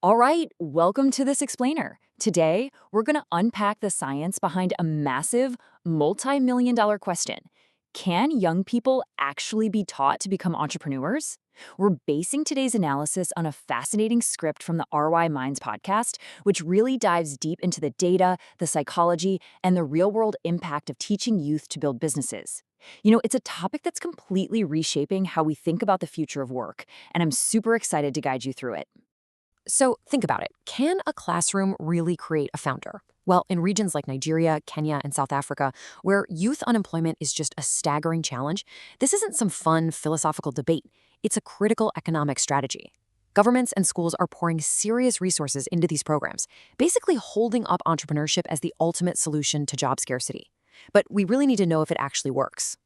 All right, welcome to this explainer. Today, we're going to unpack the science behind a massive, multi-million dollar question. Can young people actually be taught to become entrepreneurs? We're basing today's analysis on a fascinating script from the RY Minds podcast, which really dives deep into the data, the psychology, and the real-world impact of teaching youth to build businesses. It's a topic that's completely reshaping how we think about the future of work, and I'm super excited to guide you through it. So think about it. Can a classroom really create a founder? Well, in regions like Nigeria, Kenya, and South Africa, where youth unemployment is just a staggering challenge, this isn't some fun philosophical debate. It's a critical economic strategy. Governments and schools are pouring serious resources into these programs, basically holding up entrepreneurship as the ultimate solution to job scarcity. But we really need to know if it actually works.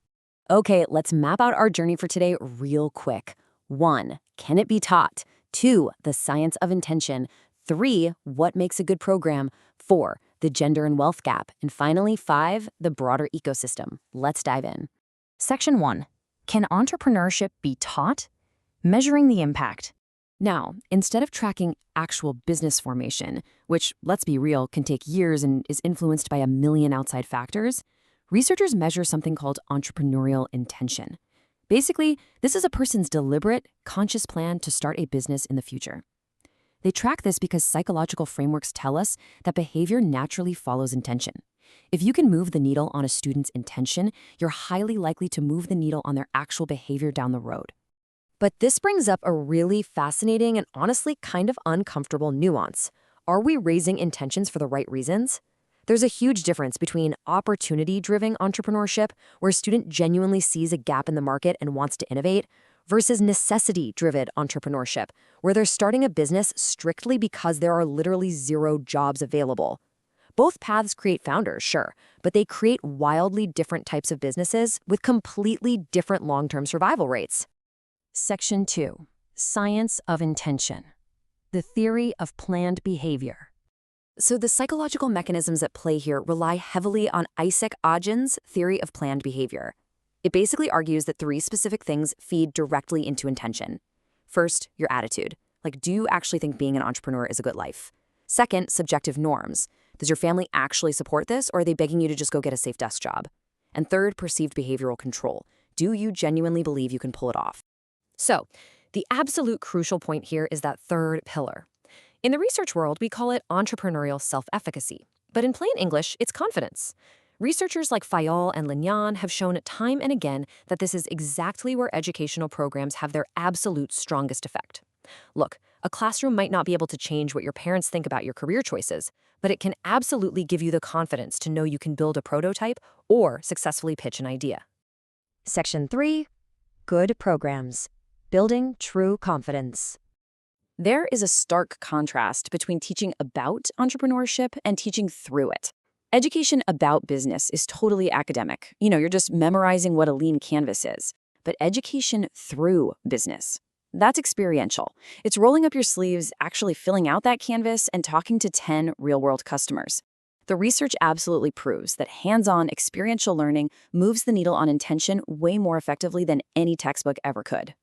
Okay, let's map out our journey for today real quick. 1. Can it be taught? 2. The science of intention. 3. What makes a good program? 4. The gender and wealth gap. And finally, 5. The broader ecosystem. Let's dive in. Section 1. Can entrepreneurship be taught? Measuring the impact. Now, instead of tracking actual business formation, which, let's be real, can take years and is influenced by a million outside factors, researchers measure something called entrepreneurial intention. Basically, this is a person's deliberate, conscious plan to start a business in the future. They track this because psychological frameworks tell us that behavior naturally follows intention. If you can move the needle on a student's intention, you're highly likely to move the needle on their actual behavior down the road. But this brings up a really fascinating and honestly kind of uncomfortable nuance. Are we raising intentions for the right reasons? There's a huge difference between opportunity-driven entrepreneurship, where a student genuinely sees a gap in the market and wants to innovate, versus necessity-driven entrepreneurship, where they're starting a business strictly because there are literally zero jobs available. Both paths create founders, sure, but they create wildly different types of businesses with completely different long-term survival rates. Section 2. Science of Intention. The theory of planned behavior. So the psychological mechanisms at play here rely heavily on Isaac Ogden's theory of planned behavior. It basically argues that 3 specific things feed directly into intention. First, your attitude. Like, do you actually think being an entrepreneur is a good life? Second, subjective norms. Does your family actually support this, or are they begging you to just go get a safe desk job? And third, perceived behavioral control. Do you genuinely believe you can pull it off? So, the absolute crucial point here is that third pillar. In the research world, we call it entrepreneurial self-efficacy. But in plain English, it's confidence. Researchers like Fayol and Lignan have shown time and again that this is exactly where educational programs have their absolute strongest effect. Look, a classroom might not be able to change what your parents think about your career choices, but it can absolutely give you the confidence to know you can build a prototype or successfully pitch an idea. Section 3. Good programs. Building true confidence. There is a stark contrast between teaching about entrepreneurship and teaching through it. Education about business is totally academic. You're just memorizing what a lean canvas is. But education through business, that's experiential. It's rolling up your sleeves, actually filling out that canvas, and talking to 10 real-world customers. The research absolutely proves that hands-on experiential learning moves the needle on intention way more effectively than any textbook ever could.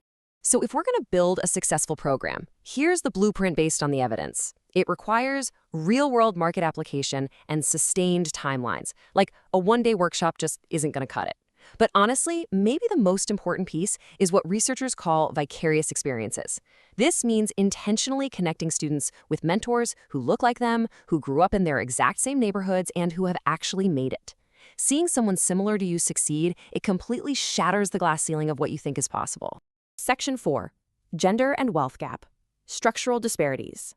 So if we're going to build a successful program, here's the blueprint based on the evidence. It requires real-world market application and sustained timelines. Like a one-day workshop just isn't going to cut it. But honestly, maybe the most important piece is what researchers call vicarious experiences. This means intentionally connecting students with mentors who look like them, who grew up in their exact same neighborhoods, and who have actually made it. Seeing someone similar to you succeed, it completely shatters the glass ceiling of what you think is possible. Section 4. Gender and wealth gap. Structural disparities.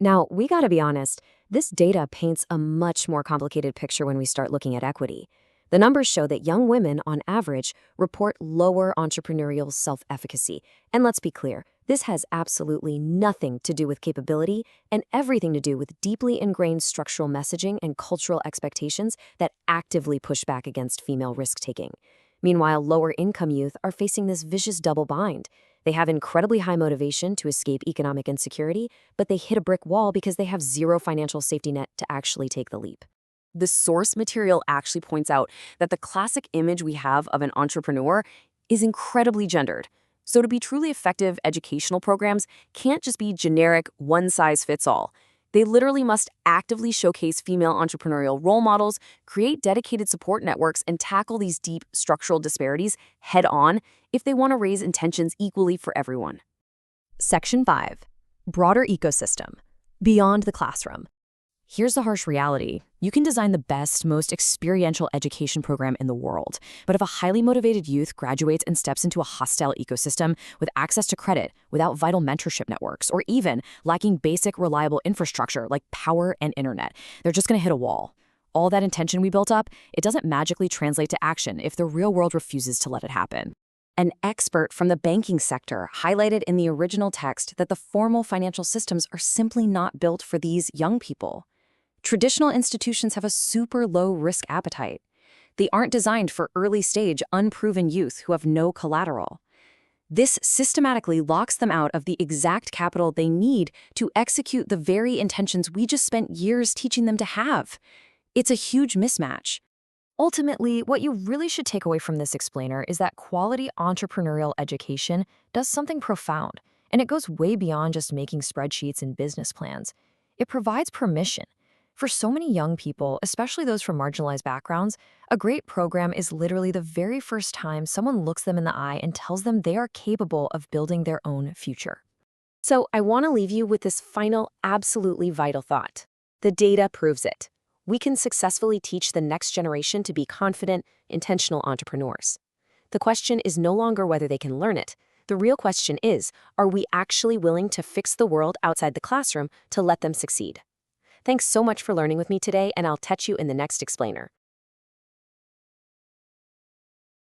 Now, we gotta be honest, this data paints a much more complicated picture when we start looking at equity. The numbers show that young women, on average, report lower entrepreneurial self-efficacy. And let's be clear, this has absolutely nothing to do with capability and everything to do with deeply ingrained structural messaging and cultural expectations that actively push back against female risk-taking. Meanwhile, lower-income youth are facing this vicious double bind. They have incredibly high motivation to escape economic insecurity, but they hit a brick wall because they have zero financial safety net to actually take the leap. The source material actually points out that the classic image we have of an entrepreneur is incredibly gendered. So to be truly effective, educational programs can't just be generic, one-size-fits-all. They literally must actively showcase female entrepreneurial role models, create dedicated support networks, and tackle these deep structural disparities head-on if they want to raise intentions equally for everyone. Section 5. Broader ecosystem. Beyond the classroom. Here's the harsh reality. You can design the best, most experiential education program in the world, but if a highly motivated youth graduates and steps into a hostile ecosystem with access to credit, without vital mentorship networks, or even lacking basic, reliable infrastructure like power and internet, they're just going to hit a wall. All that intention we built up, it doesn't magically translate to action if the real world refuses to let it happen. An expert from the banking sector highlighted in the original text that the formal financial systems are simply not built for these young people. Traditional institutions have a super low risk appetite. They aren't designed for early-stage, unproven youth who have no collateral. This systematically locks them out of the exact capital they need to execute the very intentions we just spent years teaching them to have. It's a huge mismatch. Ultimately, what you really should take away from this explainer is that quality entrepreneurial education does something profound, and it goes way beyond just making spreadsheets and business plans. It provides permission. For so many young people, especially those from marginalized backgrounds, a great program is literally the very first time someone looks them in the eye and tells them they are capable of building their own future. So I want to leave you with this final, absolutely vital thought. The data proves it. We can successfully teach the next generation to be confident, intentional entrepreneurs. The question is no longer whether they can learn it. The real question is, are we actually willing to fix the world outside the classroom to let them succeed? Thanks so much for learning with me today, and I'll catch you in the next explainer.